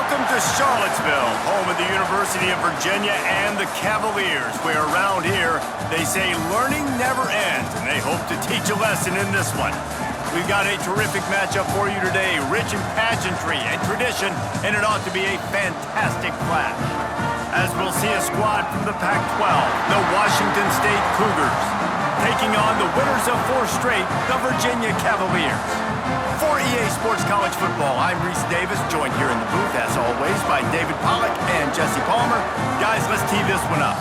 Welcome to Charlottesville, home of the University of Virginia and the Cavaliers, where around here they say learning never ends, and they hope to teach a lesson in this one. We've got a terrific matchup for you today, rich in pageantry and tradition, and it ought to be a fantastic clash. As we'll see a squad from the Pac-12, the Washington State Cougars, taking on the winners of 4 straight, the Virginia Cavaliers. For EA Sports College Football, I'm Reese Davis, joined here in the booth, as always, by David Pollack and Jesse Palmer. Guys, let's tee this one up.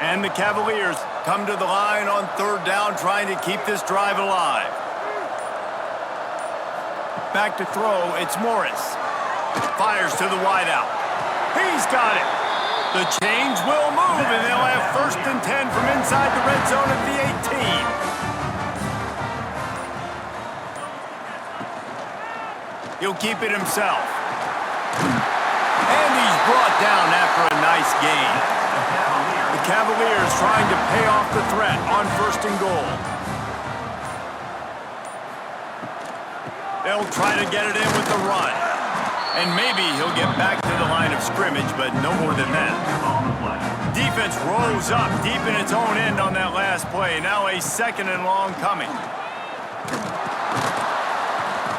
And the Cavaliers come to the line on 3rd down, trying to keep this drive alive. Back to throw, it's Morris. Fires to the wideout. He's got it. The chains will move, and they'll have 1st and 10 from inside the red zone at the 18. He'll keep it himself. And he's brought down after a nice gain. The Cavaliers trying to pay off the threat on 1st and goal. They'll try to get it in with the run. And maybe he'll get back to the line of scrimmage, but no more than that. Defense rose up deep in its own end on that last play. Now a 2nd and long coming.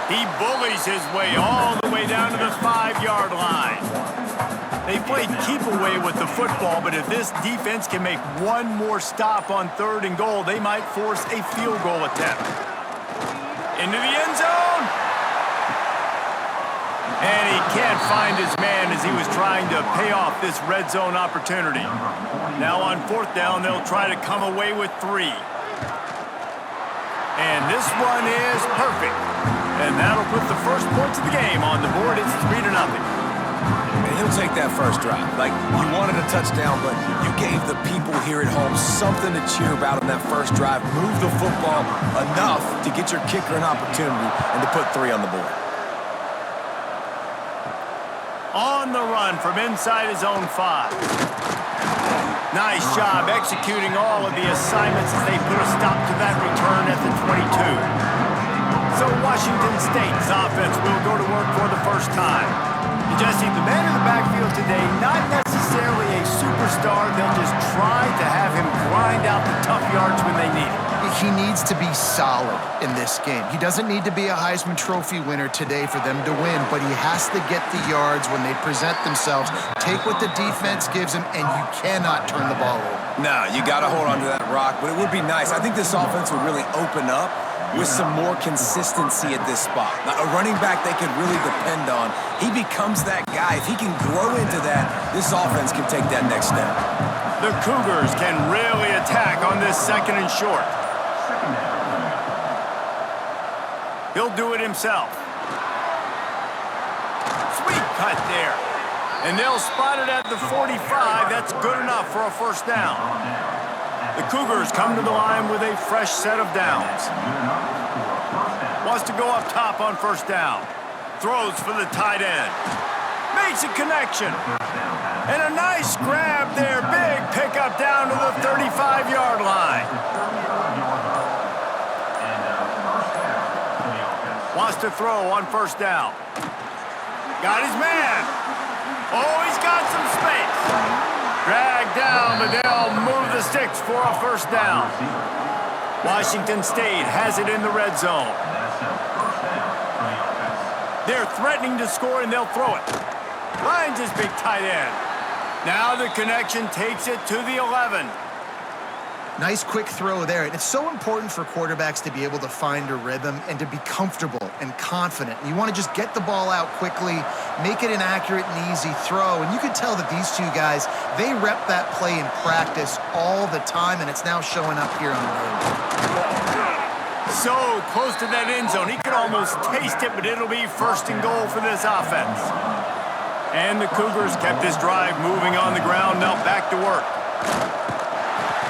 He bullies his way all the way down to the 5-yard line. They played keep away with the football, but if this defense can make one more stop on 3rd and goal, they might force a field goal attempt. Into the end zone. And he can't find his man as he was trying to pay off this red zone opportunity. Now on 4th down, they'll try to come away with 3. And this one is perfect. And that'll put the first points of the game on the board. It's 3-0. And he'll take that first drive. Like, you wanted a touchdown, but you gave the people here at home something to cheer about in that first drive. Move the football enough to get your kicker an opportunity and to put 3 on the board. On the run from inside his own 5. Nice job executing all of the assignments as they put a stop to that return at the 22. So Washington State's offense will go to work for the first time. And Jesse, the man in the backfield today, not necessarily a superstar. They'll just try to have him grind out the tough yards when they need it. He needs to be solid in this game. He doesn't need to be a Heisman Trophy winner today for them to win, but he has to get the yards when they present themselves. Take what the defense gives him, and you cannot turn the ball over. No, you got to hold on to that rock, but it would be nice. I think this offense would really open up with some more consistency at this spot. Now, a running back they can really depend on. He becomes that guy. If he can grow into that, this offense can take that next step. The Cougars can really attack on this 2nd and short. He'll do it himself. Sweet cut there. And they'll spot it at the 45. That's good enough for a 1st down. The Cougars come to the line with a fresh set of downs. Wants to go up top on 1st down. Throws for the tight end. Makes a connection. And a nice grab there. Big pickup down to the 35-yard line. Wants to throw on 1st down. Got his man. Oh, he's got some space. Dragged down, but they'll move the sticks for a 1st down. Washington State has it in the red zone. They're threatening to score, and they'll throw it. Finds his big tight end. Now the connection takes it to the 11. Nice quick throw there. And it's so important for quarterbacks to be able to find a rhythm and to be comfortable and confident. You want to just get the ball out quickly, make it an accurate and easy throw. And you can tell that these two guys, they rep that play in practice all the time, and it's now showing up here on the road. So close to that end zone. He could almost taste it, but it'll be 1st and goal for this offense. And the Cougars kept this drive moving on the ground. Now back to work.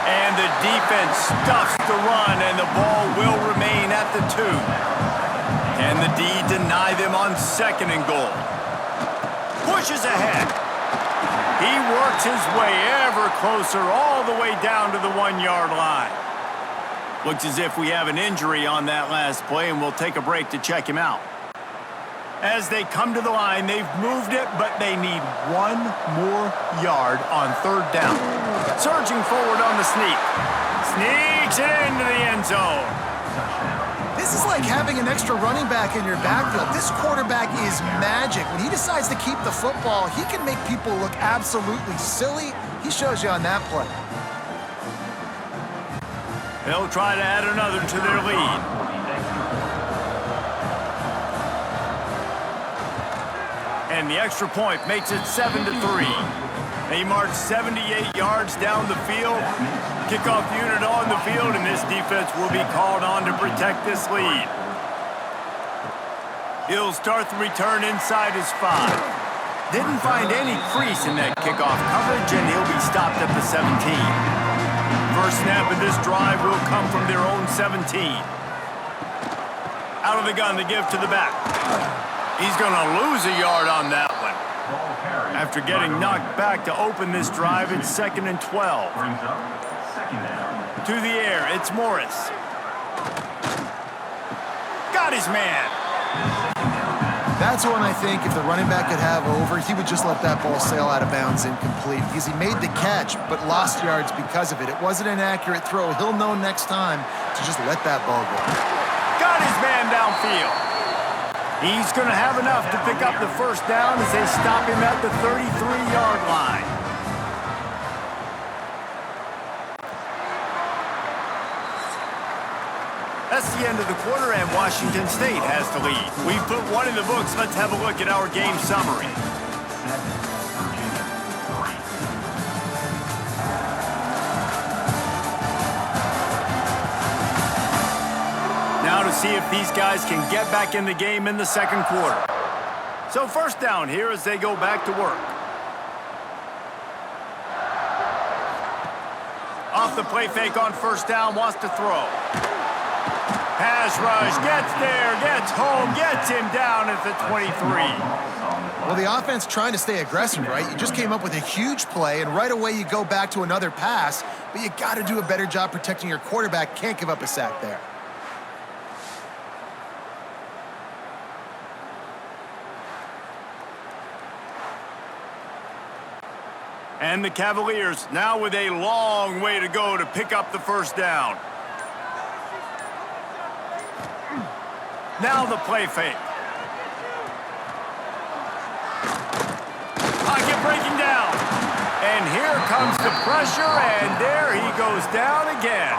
And the defense stuffs the run, and the ball will remain at the 2. Can the D deny them on 2nd and goal? Pushes ahead. He works his way ever closer all the way down to the 1-yard line. Looks as if we have an injury on that last play, and we'll take a break to check him out. As they come to the line, they've moved it, but they need 1 more yard on 3rd down. Surging forward on the sneak. Sneaks it into the end zone. This is like having an extra running back in your backfield. This quarterback is magic. When he decides to keep the football, he can make people look absolutely silly. He shows you on that play. They'll try to add another to their lead. And the extra point makes it 7-3. They march 78 yards down the field. Kickoff unit on the field, and this defense will be called on to protect this lead. He'll start the return inside his 5. Didn't find any crease in that kickoff coverage, and he'll be stopped at the 17. First snap of this drive will come from their own 17. Out of the gun, the give to the back. He's going to lose a yard on that one. After getting knocked back to open this drive, it's 2nd and 12. To the air, it's Morris. Got his man. That's one I think if the running back could have over, he would just let that ball sail out of bounds incomplete because he made the catch but lost yards because of it. It wasn't an accurate throw. He'll know next time to just let that ball go. Got his man downfield. He's going to have enough to pick up the first down as they stop him at the 33-yard line. That's the end of the quarter, and Washington State has the lead. We've put one in the books. Let's have a look at our game summary. Now to see if these guys can get back in the game in the 2nd quarter. So first down here as they go back to work. Off the play fake on first down, wants to throw. Pass rush, gets there, gets home, gets him down at the 23. Well, the offense trying to stay aggressive, right? You just came up with a huge play, and right away you go back to another pass, but you got to do a better job protecting your quarterback. Can't give up a sack there. And the Cavaliers now with a long way to go to pick up the first down. Now the play fake. Pocket breaking down. And here comes the pressure, and there he goes down again.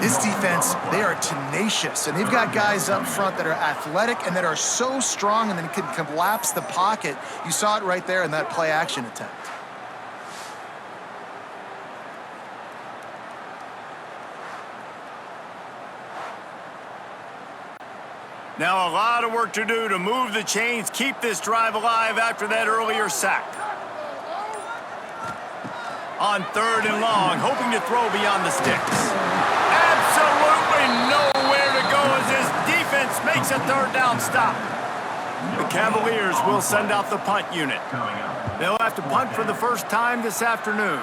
This defense, they are tenacious, and they've got guys up front that are athletic and that are so strong and then can collapse the pocket. You saw it right there in that play action attempt. Now a lot of work to do to move the chains, keep this drive alive after that earlier sack. On 3rd and long, hoping to throw beyond the sticks. Absolutely nowhere to go as this defense makes a 3rd down stop. The Cavaliers will send out the punt unit. They'll have to punt for the first time this afternoon.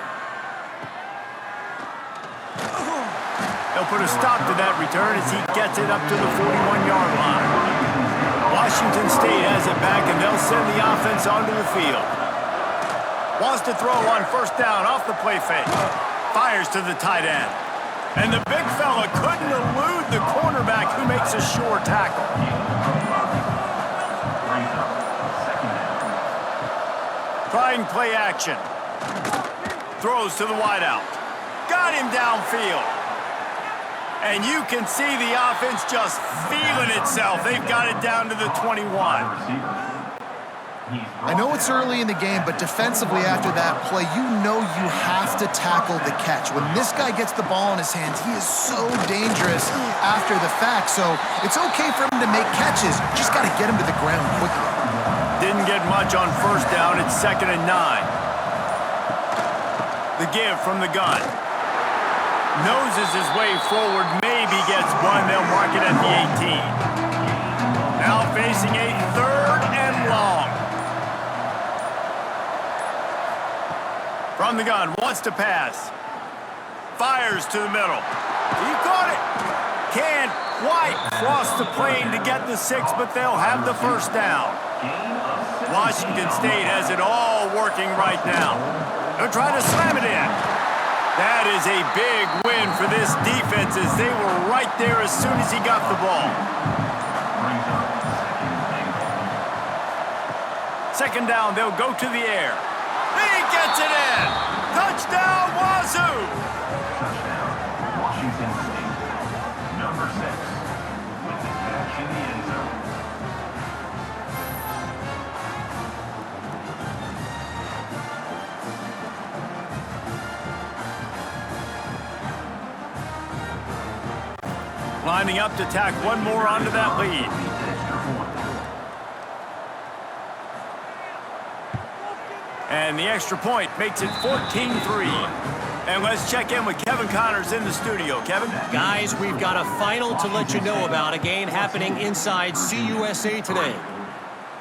They'll put a stop to that return as he gets it up to the 41-yard line. Washington State has it back, and they'll send the offense onto the field. Wants to throw on first down off the play fake. Fires to the tight end. And the big fella couldn't elude the cornerback who makes a sure tackle. Trying play action. Throws to the wideout. Got him downfield. And you can see the offense just feeling itself. They've got it down to the 21. I know it's early in the game, but defensively after that play, you know you have to tackle the catch. When this guy gets the ball in his hands, he is so dangerous after the fact. So it's okay for him to make catches. Just got to get him to the ground quickly. Didn't get much on first down. It's 2nd and 9. The give from the gun. Noses his way forward, maybe gets one. They'll mark it at the 18. Now facing a 3rd and long. From the gun, wants to pass. Fires to the middle. He caught it. Can't quite cross the plane to get the 6, but they'll have the first down. Washington State has it all working right now. They'll try to slam it in. That is a big win for this defense as they were right there as soon as he got the ball. 2nd down, they'll go to the air. He gets it in. Touchdown, Wazoo! Washington State, number 6, with the catch in the end zone. Lining up to tack one more onto that lead. And the extra point makes it 14-3. And let's check in with Kevin Connors in the studio. Kevin? Guys, we've got a final to let you know about, a game happening inside CUSA today.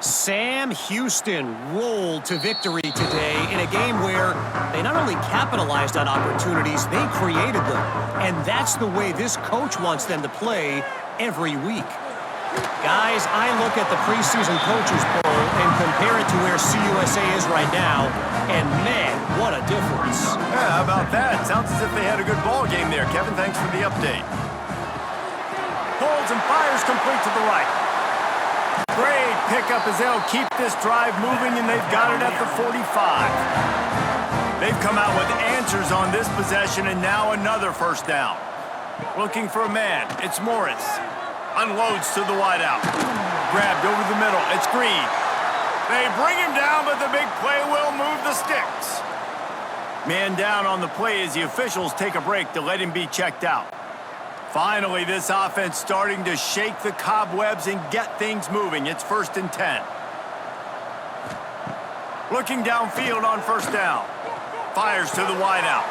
Sam Houston rolled to victory today in a game where they not only capitalized on opportunities, they created them. And that's the way this coach wants them to play every week. Guys, I look at the preseason coaches poll and compare it to where CUSA is right now, and man, what a difference. Yeah, how about that? Sounds as if they had a good ball game there. Kevin, thanks for the update. Holds and fires complete to the right. Great pickup as they'll keep this drive moving, and they've got it at the 45. They've come out with answers on this possession, and now another first down. Looking for a man. It's Morris. Unloads to the wideout. Grabbed over the middle. It's Green. They bring him down, but the big play will move the sticks. Man down on the play as the officials take a break to let him be checked out. Finally, this offense starting to shake the cobwebs and get things moving. It's 1st and 10. Looking downfield on 1st down. Fires to the wideout.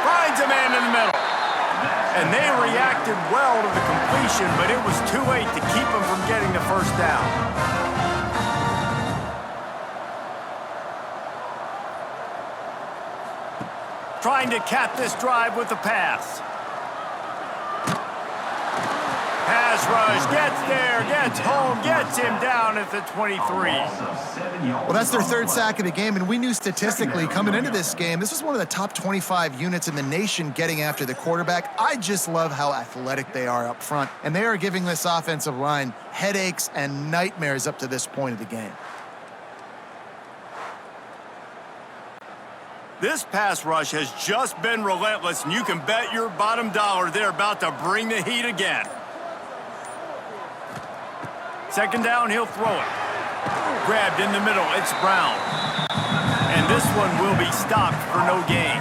Finds a man in the middle. And they reacted well to the completion, but it was too late to keep them from getting the first down. Trying to cap this drive with the pass. Pass rush, gets there, gets home, gets him down at the 23. Well, that's their 3rd sack of the game, and we knew statistically coming into this game, this was one of the top 25 units in the nation getting after the quarterback. I just love how athletic they are up front, and they are giving this offensive line headaches and nightmares up to this point of the game. This pass rush has just been relentless, and you can bet your bottom dollar they're about to bring the heat again. 2nd down, he'll throw it. Grabbed in the middle, it's Brown. And this one will be stopped for no gain.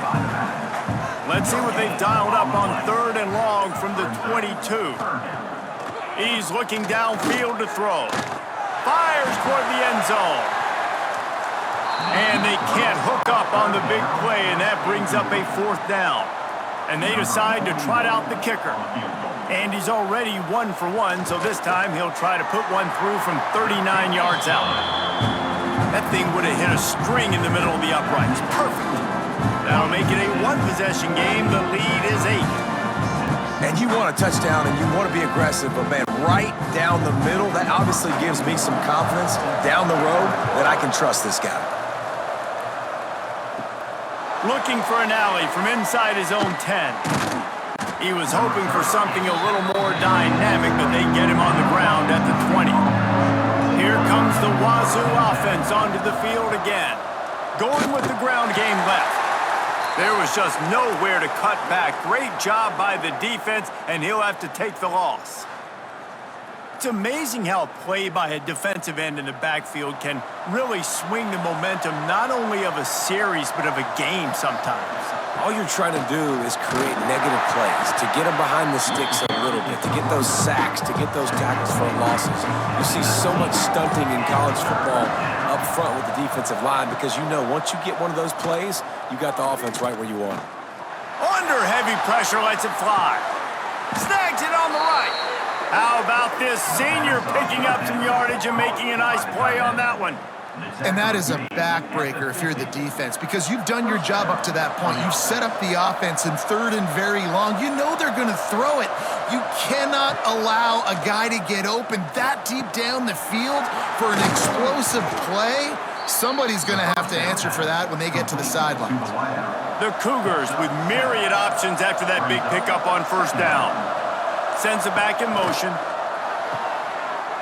Let's see what they've dialed up on 3rd and long from the 22. He's looking downfield to throw. Fires toward the end zone. And they can't hook up on the big play, and that brings up a 4th down. And they decide to trot out the kicker. And he's already 1 for 1, so this time he'll try to put one through from 39 yards out. That thing would have hit a string in the middle of the uprights. Perfect. That'll make it a 1-possession game. The lead is 8. And you want a touchdown and you want to be aggressive, but man, right down the middle, that obviously gives me some confidence down the road that I can trust this guy. Looking for an alley from inside his own 10. He was hoping for something a little more dynamic, but they get him on the ground at the 20. Here comes the Wazoo offense onto the field again. Going with the ground game left. There was just nowhere to cut back. Great job by the defense, and he'll have to take the loss. It's amazing how a play by a defensive end in the backfield can really swing the momentum not only of a series, but of a game sometimes. All you're trying to do is create negative plays, to get them behind the sticks a little bit, to get those sacks, to get those tackles for losses. You see so much stunting in college football up front with the defensive line because you know once you get one of those plays, you got the offense right where you want it. On Under heavy pressure, lets it fly. Snags it on the right. How about this senior picking up some yardage and making a nice play on that one? And that is a backbreaker if you're the defense, because you've done your job up to that point. You've set up the offense in 3rd and very long. You know they're going to throw it. You cannot allow a guy to get open that deep down the field for an explosive play. Somebody's going to have to answer for that when they get to the sidelines. The Cougars with myriad options after that big pickup on 1st down. Sends it back in motion.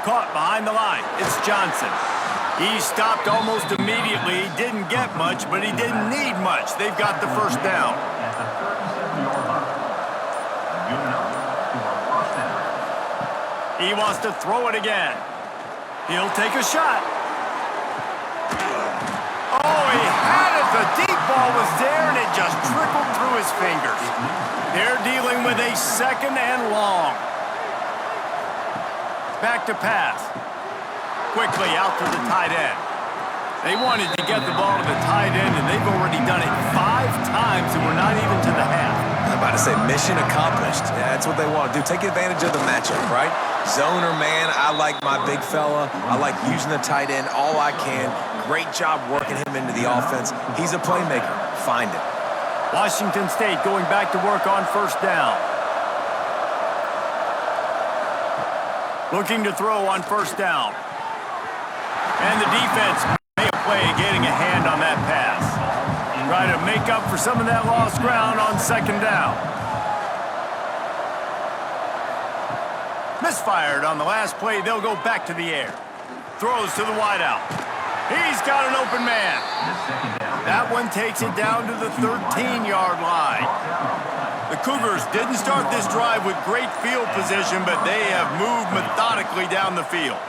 Caught behind the line. It's Johnson. He stopped almost immediately. Didn't get much, but he didn't need much. They've got the 1st down. He wants to throw it again. He'll take a shot. Oh, he had it. The deep ball was there, and it just trickled through his fingers. They're dealing with a 2nd and long. Back to pass. Quickly out to the tight end. They wanted to get the ball to the tight end, and they've already done it 5 times, and we're not even to the half. I'm about to say mission accomplished. Yeah, that's what they want to do. Take advantage of the matchup, right? Zone or man, I like my big fella. I like using the tight end all I can. Great job working him into the offense. He's a playmaker. Find it. Washington State going back to work on 1st down. Looking to throw on 1st down. And the defense made a play getting a hand on that pass. Try to make up for some of that lost ground on 2nd down. Misfired on the last play. They'll go back to the air. Throws to the wideout. He's got an open man. That one takes it down to the 13-yard line. The Cougars didn't start this drive with great field position, but they have moved methodically down the field.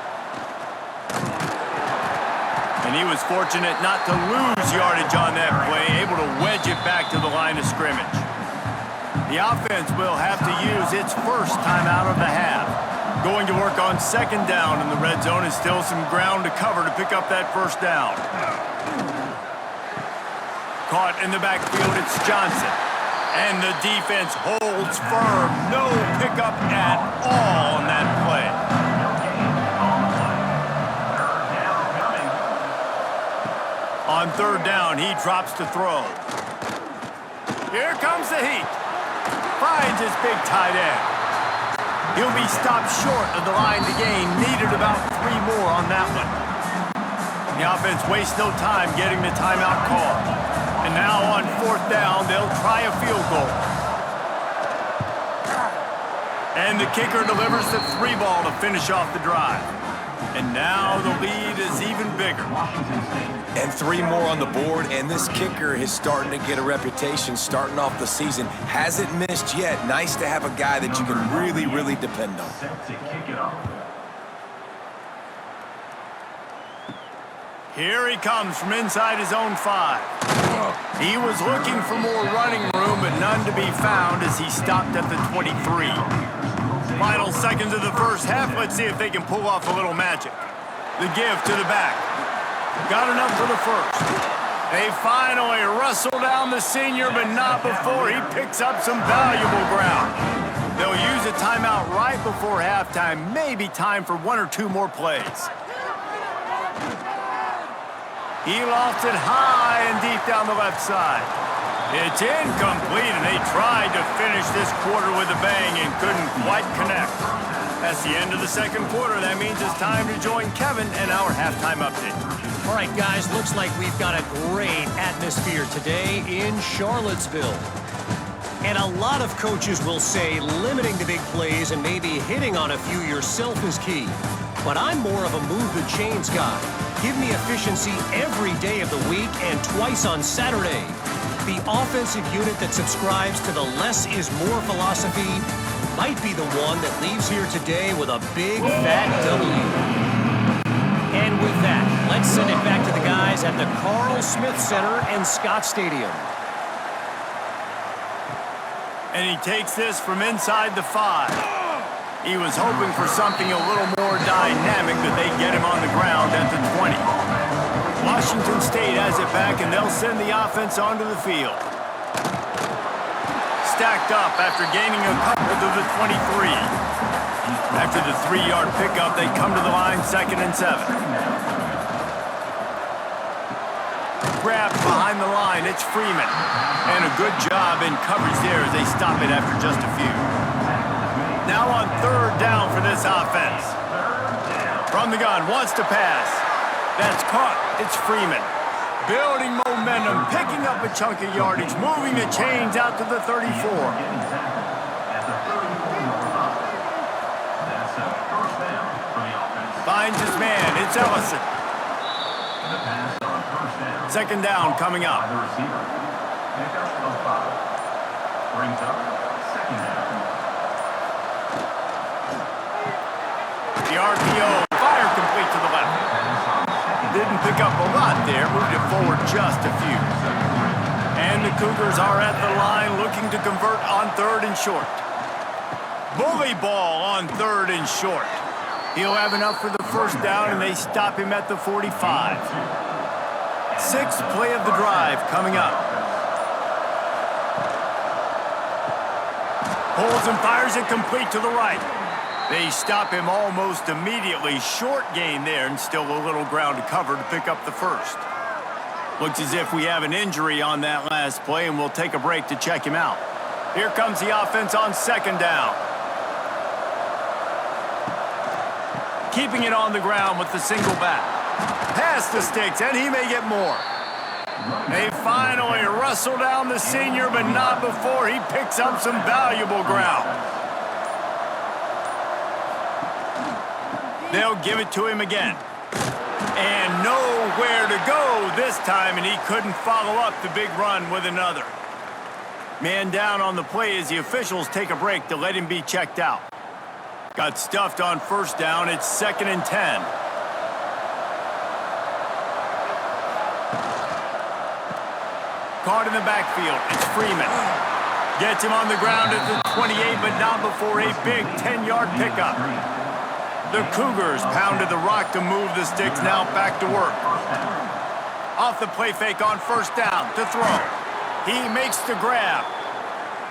And he was fortunate not to lose yardage on that play, able to wedge it back to the line of scrimmage. The offense will have to use its 1st time out of the half. Going to work on 2nd down in the red zone, is still some ground to cover to pick up that 1st down. Caught in the backfield, it's Johnson. And the defense holds firm. No pickup at all on that play. On 3rd down, he drops to throw. Here comes the heat. Finds his big tight end. He'll be stopped short of the line to gain. Needed about 3 more on that one. The offense wastes no time getting the timeout call. And now on 4th down, they'll try a field goal. And the kicker delivers the 3 ball to finish off the drive. And now the lead is even bigger. And 3 more on the board, and this kicker is starting to get a reputation starting off the season. Hasn't missed yet. Nice to have a guy that you can really, really depend on. Here he comes from inside his own 5. He was looking for more running room, but none to be found as he stopped at the 23. Final seconds of the 1st half. Let's see if they can pull off a little magic. The give to the back. Got enough for the 1st. They finally wrestle down the senior, but not before he picks up some valuable ground. They'll use a timeout right before halftime. Maybe time for 1 or 2 more plays. He lofts it high and deep down the left side. It's incomplete, and they tried to finish this quarter with a bang and couldn't quite connect. That's the end of the 2nd quarter. That means it's time to join Kevin and our halftime update. All right, guys, looks like we've got a great atmosphere today in Charlottesville. And a lot of coaches will say limiting the big plays and maybe hitting on a few yourself is key. But I'm more of a move the chains guy. Give me efficiency every day of the week and twice on Saturday. The offensive unit that subscribes to the less is more philosophy might be the one that leaves here today with a big fat W. And with that, let's send it back to the guys at the Carl Smith Center and Scott Stadium. And he takes this from inside the 5. He was hoping for something a little more dynamic, but they get him on the ground at the 20. Washington State has it back, and they'll send the offense onto the field. stacked up after gaining a couple to the 23. After the 3-yard pickup, they come to the line 2nd and 7. Grab behind the line, it's Freeman. And a good job in coverage there as they stop it after just a few. Now on 3rd down for this offense. From the gun, wants to pass. That's caught, it's Freeman. Building momentum, picking up a chunk of yardage, moving the chains out to the 34. Finds his man, it's Ellison. 2nd down coming up. The RPO, fire complete to the left. Didn't pick up a lot there, moved it forward just a few. And the Cougars are at the line looking to convert on 3rd and short. Bully ball on 3rd and short. He'll have enough for the 1st down, and they stop him at the 45. 6th play of the drive coming up. Pulls and fires it complete to the right. They stop him almost immediately. Short gain there, and still a little ground to cover to pick up the 1st. Looks as if we have an injury on that last play, and we'll take a break to check him out. Here comes the offense on 2nd down. Keeping it on the ground with the single back. Past the sticks, and he may get more. They finally wrestle down the senior, but not before he picks up some valuable ground. They'll give it to him again. And nowhere to go this time, and he couldn't follow up the big run with another. Man down on the play as the officials take a break to let him be checked out. Got stuffed on 1st down. It's 2nd and 10. Caught in the backfield. It's Freeman. Gets him on the ground at the 28, but not before a big 10-yard pickup. The Cougars pounded the rock to move the sticks. Now back to work. Off the play fake on 1st down to throw. He makes the grab.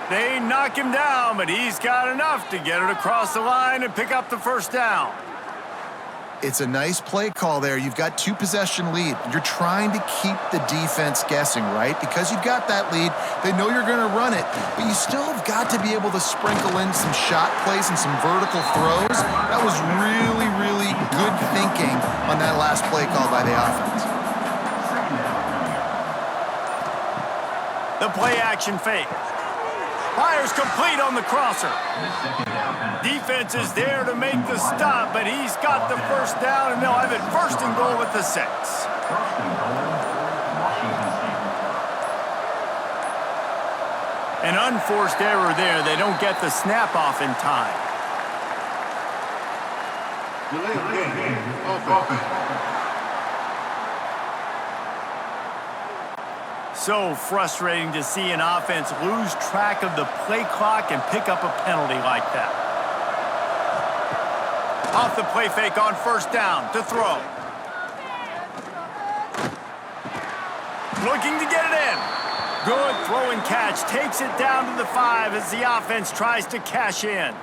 They knock him down, but he's got enough to get it across the line and pick up the 1st down. It's a nice play call there. You've got 2-possession lead. You're trying to keep the defense guessing, right? Because you've got that lead, they know you're going to run it, but you still have got to be able to sprinkle in some shot plays and some vertical throws. That was really, really good thinking on that last play call by the offense. The play action fake. Fires complete on the crosser. Defense is there to make the stop, but he's got the 1st down, and they'll have it 1st and goal at the 6. An unforced error there. They don't get the snap off in time. So frustrating to see an offense lose track of the play clock and pick up a penalty like that. Off the play fake on 1st down to throw. Looking to get it in. Good throw and catch. Takes it down to the 5 as the offense tries to cash in.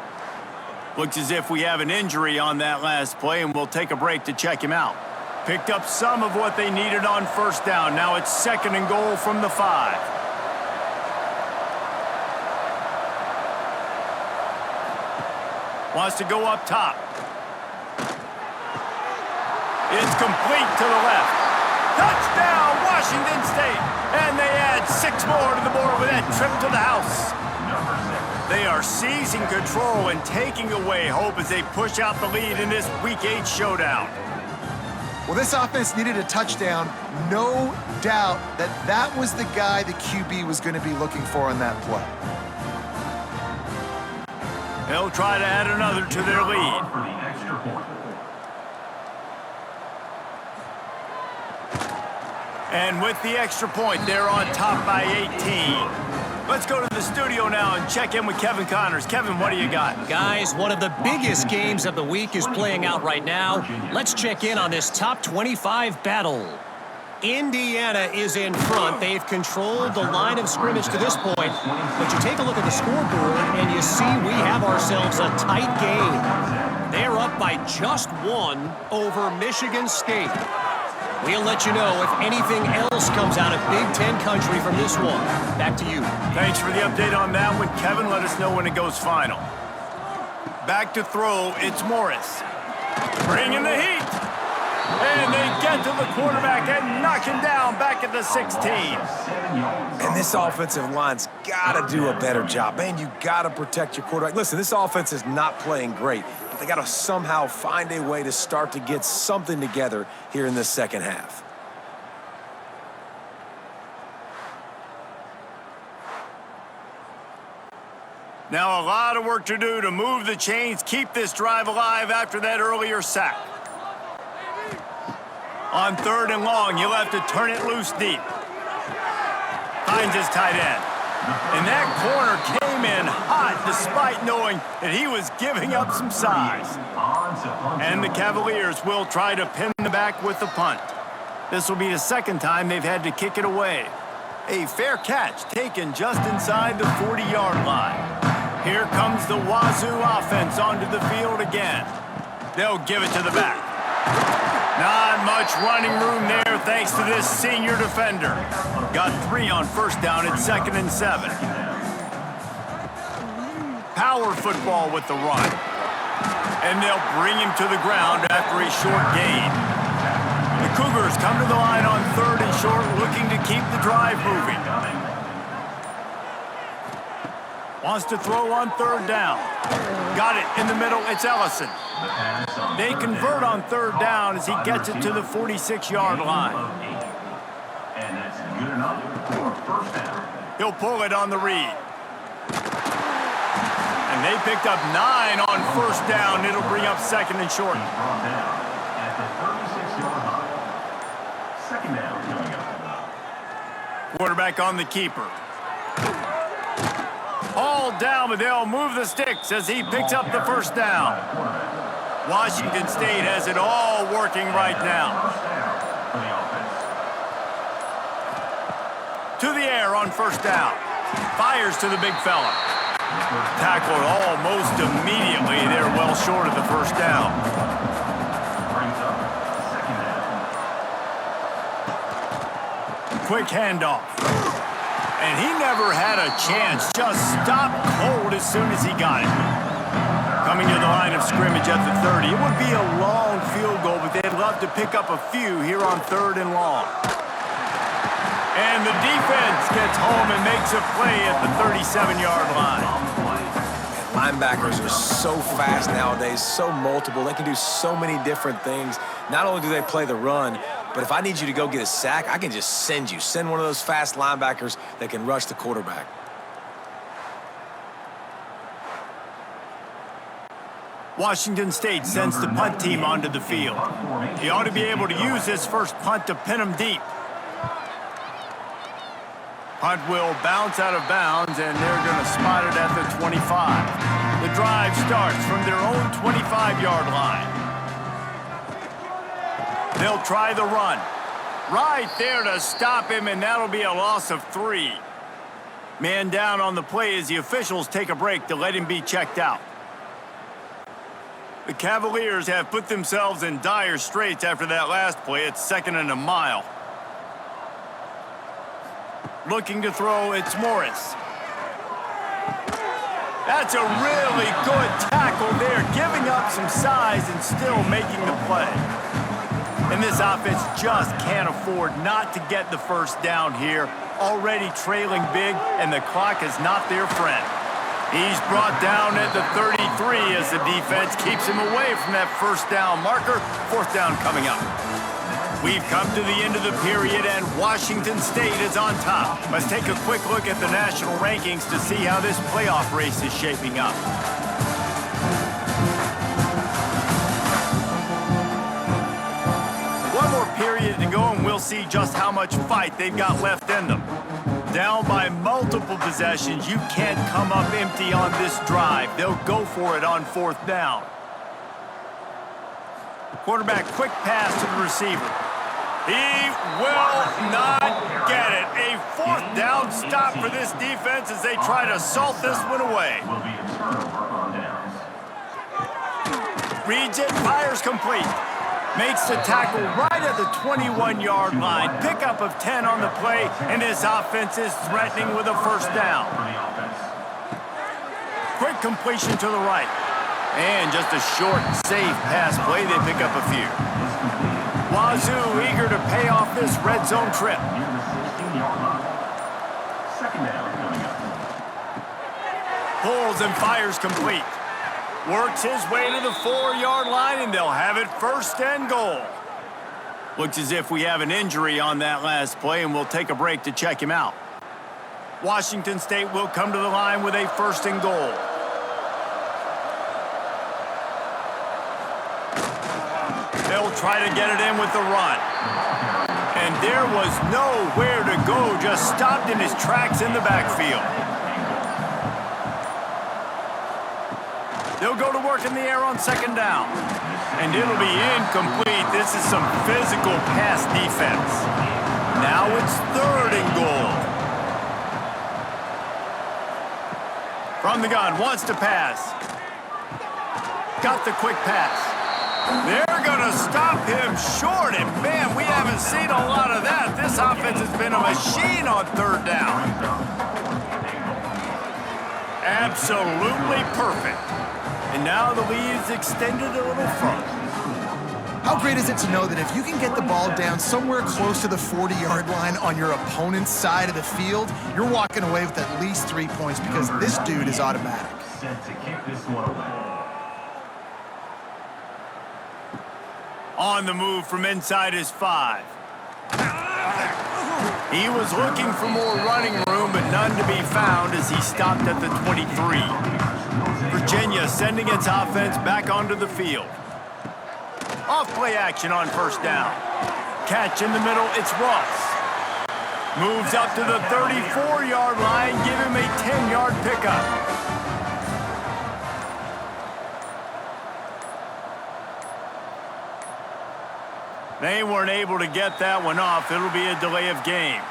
Looks as if we have an injury on that last play, and we'll take a break to check him out. Picked up some of what they needed on 1st down. Now it's 2nd and goal from the 5. Wants to go up top. It's complete to the left. Touchdown, Washington State. And they add 6 more to the board with that trip to the house. They are seizing control and taking away hope as they push out the lead in this Week 8 showdown. Well, this offense needed a touchdown. No doubt that that was the guy the QB was going to be looking for on that play. They'll try to add another to their lead. And with the extra point, they're on top by 18. Let's go to the studio now and check in with Kevin Connors. Kevin, what do you got? Guys, one of the biggest games of the week is playing out right now. Let's check in on this top 25 battle. Indiana is in front. They've controlled the line of scrimmage to this point. But you take a look at the scoreboard, and you see we have ourselves a tight game. They're up by just one over Michigan State. We'll let you know if anything else comes out of Big Ten country from this one. Back to you. Thanks for the update on that one, Kevin. Let us know when it goes final. Back to throw, it's Morris. Bringing the heat. And they get to the quarterback and knock him down back at the 16. And this offensive line's got to do a better job. Man, you got to protect your quarterback. Listen, this offense is not playing great, but they got to somehow find a way to start to get something together here in the second half. Now a lot of work to do to move the chains, keep this drive alive after that earlier sack. On 3rd and long, you'll have to turn it loose deep. Finds his tight end. And that corner came in hot despite knowing that he was giving up some size. And the Cavaliers will try to pin the back with the punt. This will be the second time they've had to kick it away. A fair catch taken just inside the 40-yard line. Here comes the Wazoo offense onto the field again. They'll give it to the back. Not much running room there thanks to this senior defender. Got 3 on first down at 2nd and 7. Power football with the run. And they'll bring him to the ground after a short gain. The Cougars come to the line on 3rd and short, looking to keep the drive moving. Wants to throw on 3rd down. Got it in the middle. It's Ellison. They convert on 3rd down as he gets it to the 46-yard line. And that's good enough for first down. He'll pull it on the read. And they picked up 9 on first down. It'll bring up 2nd and short. Brought down at the 36-yard line. Second down coming up. Quarterback on the keeper. All down, but they'll move the sticks as he picks up the first down. Washington State has it all working right now. To the air on first down. Fires to the big fella. Tackled almost immediately. They're well short of the first down. Quick handoff. And he never had a chance. Just stopped cold as soon as he got it. Coming to the line of scrimmage at the 30. It would be a long field goal, but they'd love to pick up a few here on 3rd and long. And the defense gets home and makes a play at the 37-yard line. Linebackers are so fast nowadays, so multiple. They can do so many different things. Not only do they play the run, but if I need you to go get a sack, I can just send you. Send one of those fast linebackers that can rush the quarterback. Washington State sends the punt team onto the field. He ought to be able to use this first punt to pin them deep. Punt will bounce out of bounds, and they're going to spot it at the 25. The drive starts from their own 25-yard line. They'll try the run. Right there to stop him, and that'll be a loss of 3. Man down on the play as the officials take a break to let him be checked out. The Cavaliers have put themselves in dire straits after that last play. It's 2nd and a mile. Looking to throw, it's Morris. That's a really good tackle there, giving up some size and still making the play. And this offense just can't afford not to get the first down here. Already trailing big, and the clock is not their friend. He's brought down at the 33 as the defense keeps him away from that first down marker. 4th down coming up. We've come to the end of the period, and Washington State is on top. Let's take a quick look at the national rankings to see how this playoff race is shaping up. One more period to go, and we'll see just how much fight they've got left in them. Down by multiple possessions, you can't come up empty on this drive. They'll go for it on 4th down. Quarterback quick pass to the receiver. He will not get it. A fourth down stop for this defense as they try to salt this one away. Will be a turnover on downs. Reads it, fires complete. Makes the tackle right at the 21-yard line. Pickup of 10 on the play, and this offense is threatening with a first down. For the offense. Quick completion to the right. And just a short, safe pass play. They pick up a few. Wazoo eager to pay off this red zone trip. Near the 16-yard line. Second down coming up. Pulls and fires complete. Works his way to the 4-yard line, and they'll have it first and goal. Looks as if we have an injury on that last play, and we'll take a break to check him out. Washington State will come to the line with a first and goal. They'll try to get it in with the run. And there was nowhere to go, just stopped in his tracks in the backfield. They'll go to work in the air on second down. And it'll be incomplete. This is some physical pass defense. Now it's third and goal. From the gun, wants to pass. Got the quick pass. They're going to stop him short, and man, we haven't seen a lot of that. This offense has been a machine on third down. Absolutely perfect. And now the lead is extended a little further. How great is it to know that if you can get the ball down somewhere close to the 40-yard line on your opponent's side of the field, you're walking away with at least 3 points because this dude is automatic. Set to kick this one away. On the move from inside his 5. He was looking for more running room, but none to be found as he stopped at the 23. Virginia sending its offense back onto the field. Off play action on first down. Catch in the middle, it's Ross. Moves up to the 34-yard line, give him a 10-yard pickup. They weren't able to get that one off. It'll be a delay of game.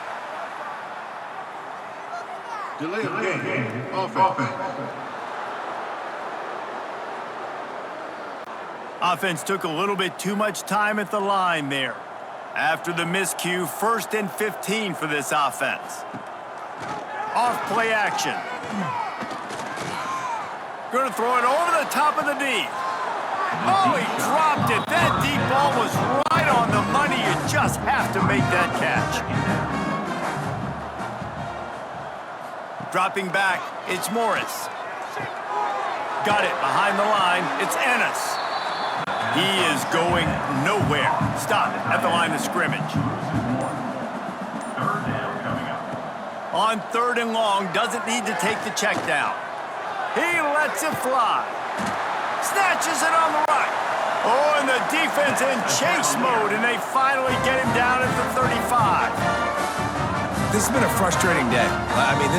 Delay of game. Offense. Offense took a little bit too much time at the line there. After the miscue, 1st and 15 for this offense. Off play action. Going to throw it over the top of the D. Oh, he dropped it. That deep ball was right on the money. You just have to make that catch. Dropping back, it's Morris. Got it behind the line. It's Ennis. He is going nowhere. Stop at the line of scrimmage. Third down coming up. On third and long, doesn't need to take the check down. He lets it fly. Snatches it on the right. Oh, and the defense in chase mode, and they finally get him down at the 35. This has been a frustrating day. I mean,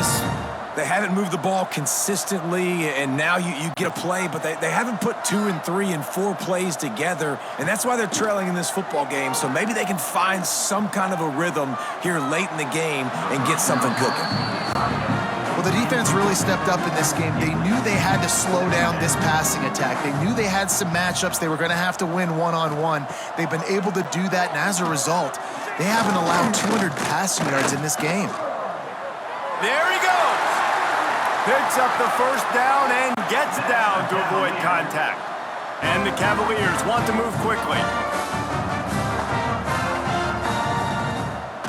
they haven't moved the ball consistently, and now you get a play, but they haven't put 2 and 3 and 4 plays together, and that's why they're trailing in this football game. So maybe they can find some kind of a rhythm here late in the game and get something cooking. Well, the defense really stepped up in this game. They knew they had to slow down this passing attack. They knew they had some matchups they were going to have to win one-on-one. They've been able to do that, and as a result, they haven't allowed 200 passing yards in this game. There he goes. Picks up the first down and gets down to avoid contact. And the Cavaliers want to move quickly.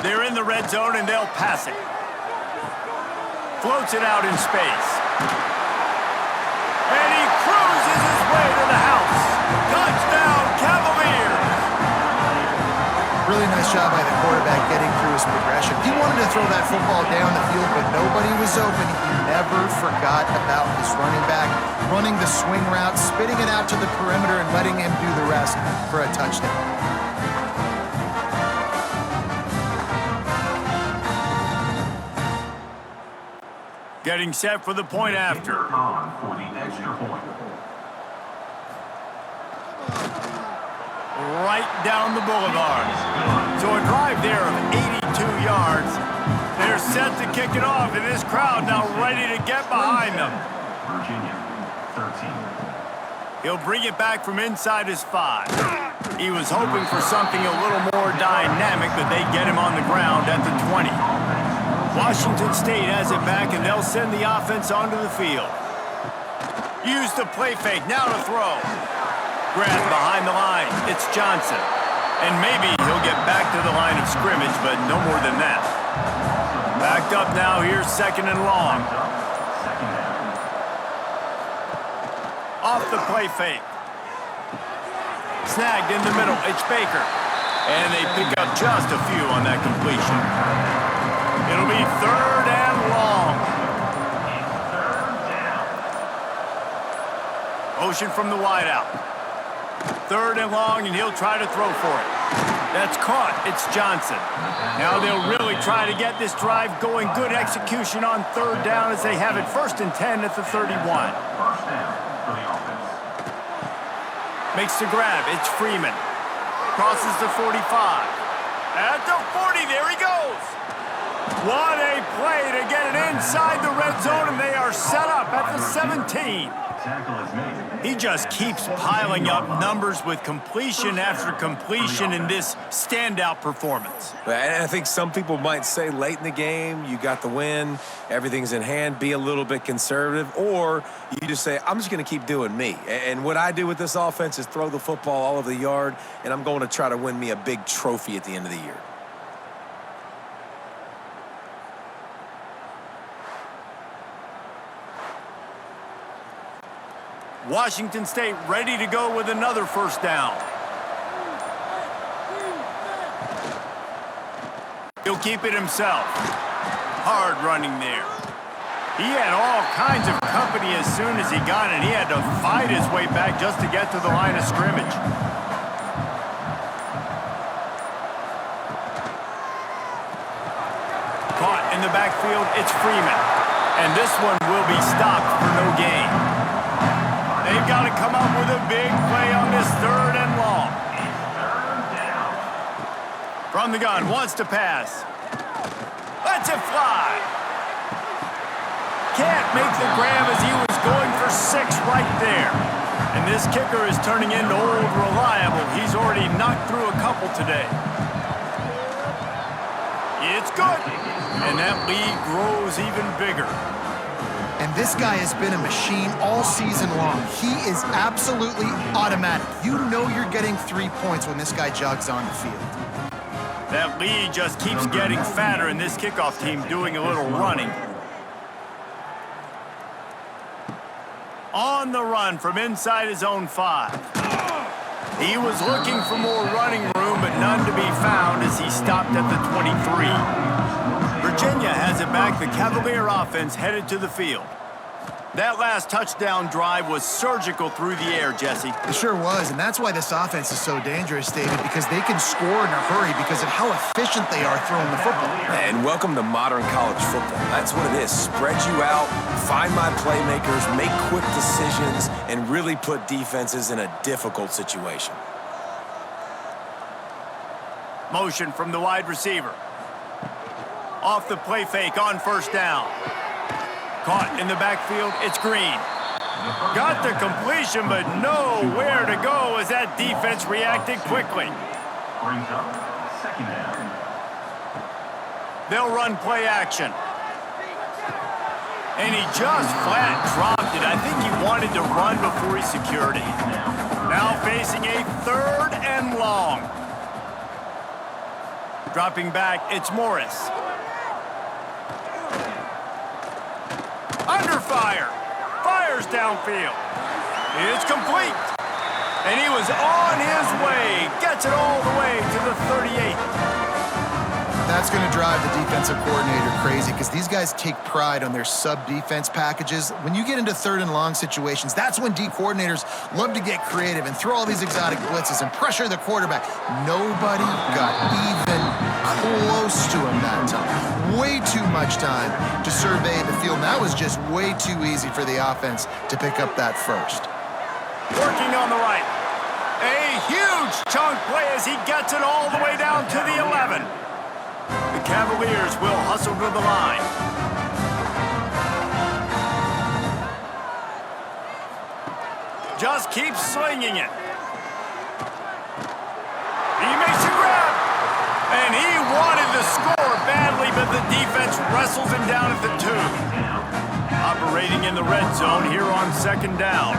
They're in the red zone, and they'll pass it. Floats it out in space. And he cruises his way to the house. Touchdown, Cavaliers! Really nice job by the quarterback getting through his progression. He wanted to throw that football down the field, but nobody was open. He never forgot about his running back, running the swing route, spitting it out to the perimeter, and letting him do the rest for a touchdown. Getting set for the point after. On for the extra point. right down the boulevard. So a drive there of 82 yards. They're set to kick it off, and this crowd now ready to get behind them. Virginia, 13. He'll bring it back from inside his 5. He was hoping for something a little more dynamic, but they get him on the ground at the 20. Washington State has it back, and they'll send the offense onto the field. Use the play fake, now to throw. Grab behind the line, it's Johnson. And maybe he'll get back to the line of scrimmage, but no more than that. Backed up now, here's 2nd and long. Second down. Off the play fake. Snagged in the middle, it's Baker. And they pick up just a few on that completion. It'll be 3rd and long. Motion from the wideout. 3rd and long, and he'll try to throw for it. That's caught. It's Johnson. Now they'll really try to get this drive going. Good execution on 3rd down as they have it 1st and 10 at the 31. First down for the offense. Makes the grab. It's Freeman. Crosses the 45. At the 40, there he goes. What a play to get it inside the red zone, and they are set up at the 17. Tackle is made. He just keeps piling up numbers with completion after completion in this standout performance. And I think some people might say late in the game, you got the win, everything's in hand, be a little bit conservative, or you just say, I'm just going to keep doing me. And what I do with this offense is throw the football all over the yard, and I'm going to try to win me a big trophy at the end of the year. Washington State ready to go with another 1st down. He'll keep it himself. Hard running there. He had all kinds of company as soon as he got it. He had to fight his way back just to get to the line of scrimmage. Caught in the backfield, it's Freeman. And this one will be stopped for no gain. They've got to come up with a big play on this 3rd and long. From the gun, wants to pass. Lets it fly. Can't make the grab as he was going for 6 right there. And this kicker is turning into old reliable. He's already knocked through a couple today. It's good. And that lead grows even bigger. And this guy has been a machine all season long. He is absolutely automatic. You know you're getting 3 points when this guy jogs on the field. That lead just keeps getting fatter, and this kickoff team doing a little running. On the run from inside his own 5. He was looking for more running room, but none to be found as he stopped at the 23. Virginia has it back. The Cavalier offense headed to the field. That last touchdown drive was surgical through the air, Jesse. It sure was, and that's why this offense is so dangerous, David, because they can score in a hurry because of how efficient they are throwing the football. And welcome to modern college football. That's what it is. Spread you out, find my playmakers, make quick decisions, and really put defenses in a difficult situation. Motion from the wide receiver. Off the play fake on 1st down. Caught in the backfield, it's Green. Got the completion, but nowhere to go as that defense reacted quickly. Brings up 2nd down. They'll run play action. And he just flat dropped it. I think he wanted to run before he secured it. Now facing a 3rd and long. Dropping back, it's Morris. Under fire. Fires downfield. It's complete. And he was on his way. Gets it all the way to the 38. That's going to drive the defensive coordinator crazy because these guys take pride on their sub-defense packages. When you get into 3rd and long situations, that's when D coordinators love to get creative and throw all these exotic blitzes and pressure the quarterback. Nobody got even close to him that time. Way too much time to survey the field. And that was just way too easy for the offense to pick up that 1st. Working on the right. A huge chunk play as he gets it all the way down to the 11. The Cavaliers will hustle to the line. Just keeps slinging it. He makes a grab. And he wanted to score badly, but the defense wrestles him down at the 2. Operating in the red zone here on 2nd down.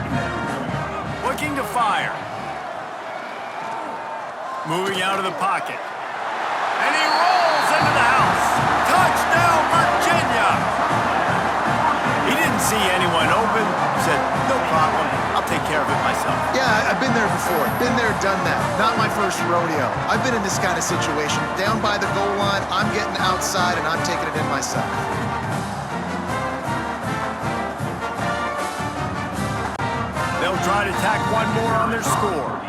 Looking to fire. Moving out of the pocket. And he rolls into the house. Touchdown, Virginia! He didn't see anyone open. Said, no problem. I'll take care of it myself. Yeah, I've been there before. Been there, done that. Not my first rodeo. I've been in this kind of situation. Down by the goal line, I'm getting outside and I'm taking it in myself. They'll try to tack one more on their score.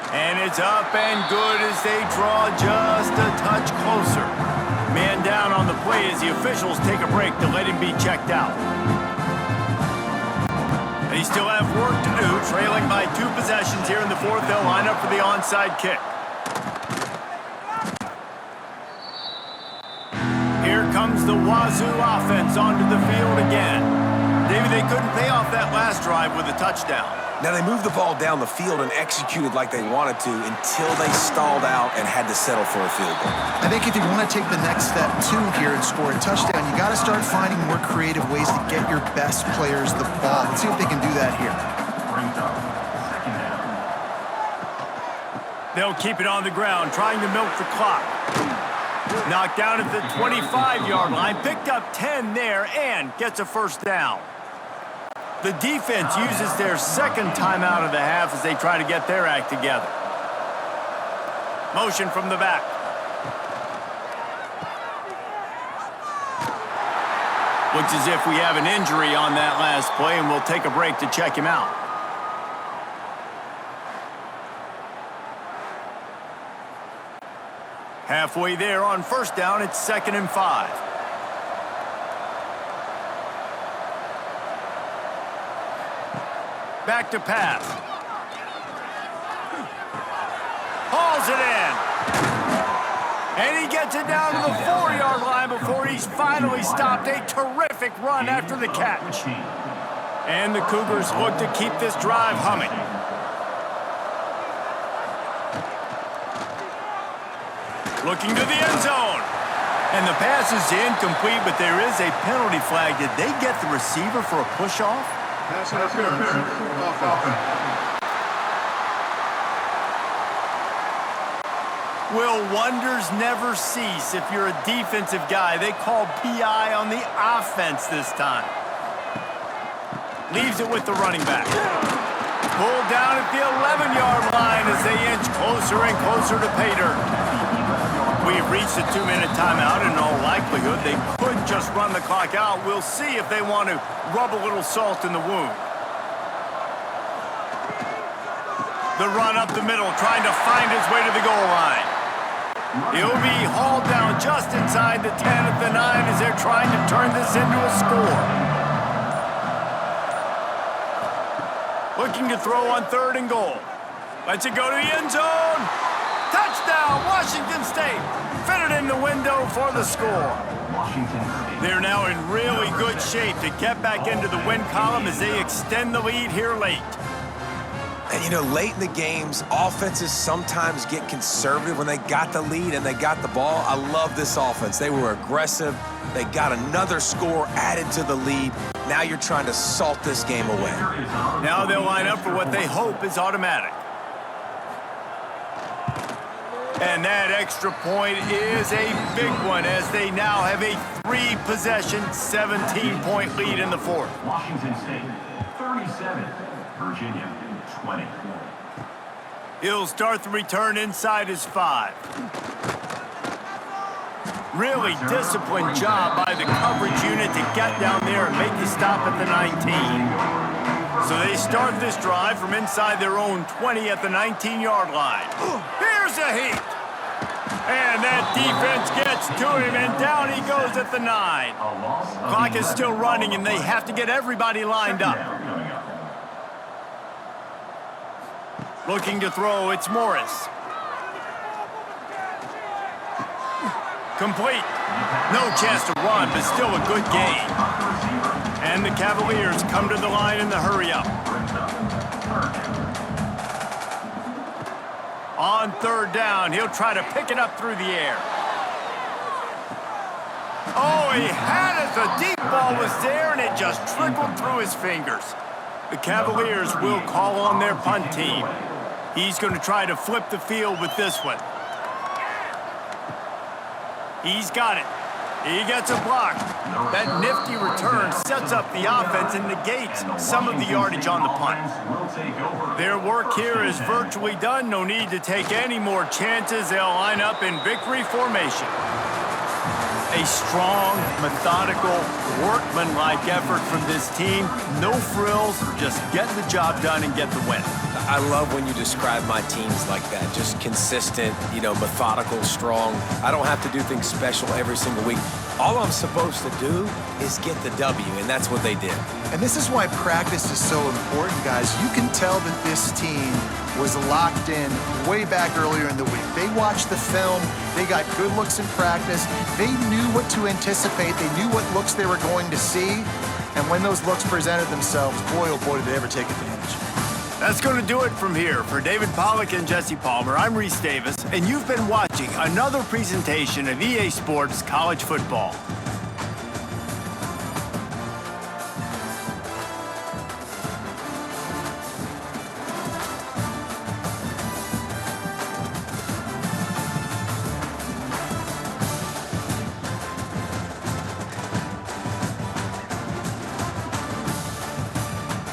And it's up and good as they draw just a touch closer. Man down on the play as the officials take a break to let him be checked out. They still have work to do, trailing by 2 possessions here in the 4th. They'll line up for the onside kick. Here comes the Wazoo offense onto the field again. David, they couldn't pay off that last drive with a touchdown. Now, they moved the ball down the field and executed like they wanted to until they stalled out and had to settle for a field goal. I think if you want to take the next step, too, here and score a touchdown, you got to start finding more creative ways to get your best players the ball. Let's see if they can do that here. They'll keep it on the ground, trying to milk the clock. Knocked down at the 25-yard line, picked up 10 there, and gets a first down. The defense uses their 2nd timeout of the half as they try to get their act together. Motion from the back. Looks as if we have an injury on that last play, and we'll take a break to check him out. Halfway there on 1st down, it's 2nd and 5. Back to pass. Hauls it in. And he gets it down to the 4-yard line before he's finally stopped. A terrific run after the catch. And the Cougars look to keep this drive humming. Looking to the end zone. And the pass is incomplete, but there is a penalty flag. Did they get the receiver for a push-off? Pass interference. Offense. Will wonders never cease if you're a defensive guy? They call PI on the offense this time. Leaves it with the running back. Pulled down at the 11-yard line as they inch closer and closer to pay dirt. We've reached the 2-minute timeout, and in all likelihood, they could just run the clock out. We'll see if they want to rub a little salt in the wound. The run up the middle, trying to find his way to the goal line. He'll be hauled down just inside the 10 at the 9 as they're trying to turn this into a score. Looking to throw on 3rd and goal. Lets it go to the end zone. Touchdown, Washington State. Fitted in the window for the score. They're now in really good shape to get back into the win column as they extend the lead here late. And, you know, late in the games, offenses sometimes get conservative when they got the lead and they got the ball. I love this offense. They were aggressive. They got another score added to the lead. Now you're trying to salt this game away. Now they'll line up for what they hope is automatic. And that extra point is a big one as they now have a 3-possession, 17-point lead in the 4th. Washington State, 37. Virginia, 20. He'll start the return inside his 5. Really disciplined job by the coverage unit to get down there and make the stop at the 19. So they start this drive from inside their own 20 at the 19-yard line. Here's a heat. And that defense gets to him, and down he goes at the 9. Clock is still running, and they have to get everybody lined up. Looking to throw, it's Morris. Complete. No chance to run, but still a good gain. And the Cavaliers come to the line in the hurry-up. On third down, he'll try to pick it up through the air. Oh, he had it. The deep ball was there, and it just trickled through his fingers. The Cavaliers will call on their punt team. He's going to try to flip the field with this one. He's got it. He gets a block. That nifty return sets up the offense and negates some of the yardage on the punt. Their work here is virtually done. No need to take any more chances. They'll line up in victory formation. A strong, methodical, workmanlike effort from this team. No frills, just get the job done and get the win. I love when you describe my teams like that. Just consistent, methodical, strong. I don't have to do things special every single week. All I'm supposed to do is get the W, and that's what they did. And this is why practice is so important, guys. You can tell that this team was locked in way back earlier in the week. They watched the film. They got good looks in practice. They knew what to anticipate. They knew what looks they were going to see. And when those looks presented themselves, boy, oh boy, did they ever take advantage. That's going to do it from here. For David Pollack and Jesse Palmer, I'm Reese Davis, and you've been watching another presentation of EA Sports College Football.